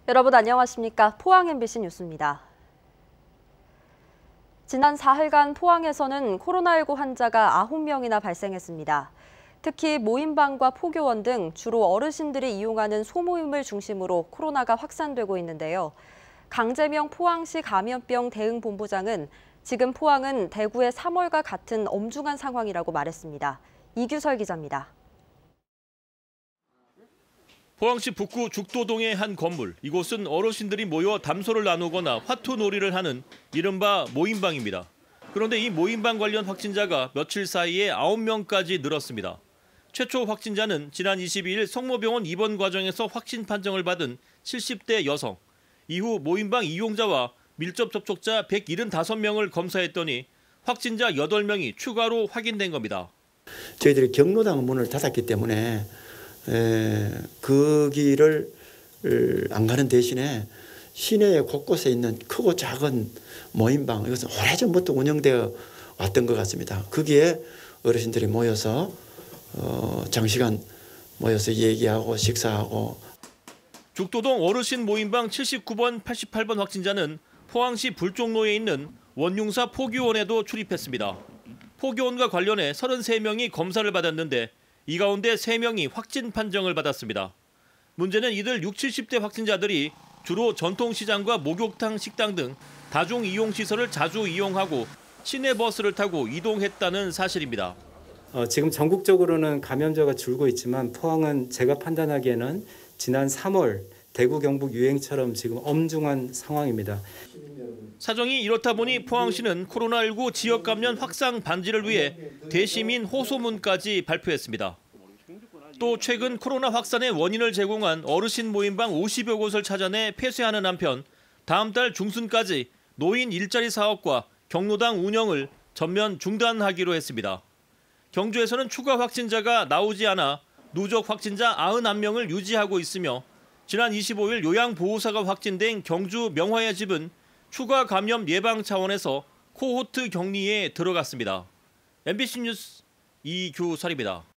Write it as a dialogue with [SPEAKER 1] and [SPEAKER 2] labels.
[SPEAKER 1] 여러분 안녕하십니까? 포항 MBC 뉴스입니다. 지난 4일간 포항에서는 코로나19 환자가 9명이나 발생했습니다. 특히 모임방과 포교원 등 주로 어르신들이 이용하는 소모임을 중심으로 코로나가 확산되고 있는데요. 강재명 포항시 감염병 대응본부장은 지금 포항은 대구의 3월과 같은 엄중한 상황이라고 말했습니다. 이규설 기자입니다.
[SPEAKER 2] 포항시 북구 죽도동의 한 건물. 이곳은 어르신들이 모여 담소를 나누거나 화투놀이를 하는 이른바 모임방입니다. 그런데 이 모임방 관련 확진자가 며칠 사이에 9명까지 늘었습니다. 최초 확진자는 지난 22일 성모병원 입원 과정에서 확진 판정을 받은 70대 여성. 이후 모임방 이용자와 밀접 접촉자 175명을 검사했더니 확진자 8명이 추가로 확인된 겁니다.
[SPEAKER 3] 저희들이 경로당 문을 닫았기 때문에 그 길을 안 가는 대신에 시내 곳곳에 있는 크고 작은 모임방, 이것은 오래전부터 운영되어 왔던 것 같습니다. 거기에 어르신들이 모여서 장시간 모여서 얘기하고 식사하고.
[SPEAKER 2] 죽도동 어르신 모임방 79번, 88번 확진자는 포항시 불종로에 있는 원융사 포교원에도 출입했습니다. 포교원과 관련해 33명이 검사를 받았는데 이 가운데 3명이 확진 판정을 받았습니다. 문제는 이들 60, 70대 확진자들이 주로 전통시장과 목욕탕, 식당 등 다중이용시설을 자주 이용하고 시내버스를 타고 이동했다는 사실입니다.
[SPEAKER 4] 지금 전국적으로는 감염자가 줄고 있지만 포항은 제가 판단하기에는 지난 3월 대구 경북 유행처럼 지금 엄중한 상황입니다.
[SPEAKER 2] 사정이 이렇다 보니 포항시는 코로나19 지역 감염 확산 반지를 위해 대시민 호소문까지 발표했습니다. 또 최근 코로나 확산의 원인을 제공한 어르신 모임방 50여 곳을 찾아내 폐쇄하는 한편 다음 달 중순까지 노인 일자리 사업과 경로당 운영을 전면 중단하기로 했습니다. 경주에서는 추가 확진자가 나오지 않아 누적 확진자 91명을 유지하고 있으며 지난 25일 요양보호사가 확진된 경주 명화의 집은 추가 감염 예방 차원에서 코호트 격리에 들어갔습니다. MBC 뉴스 이규설입니다.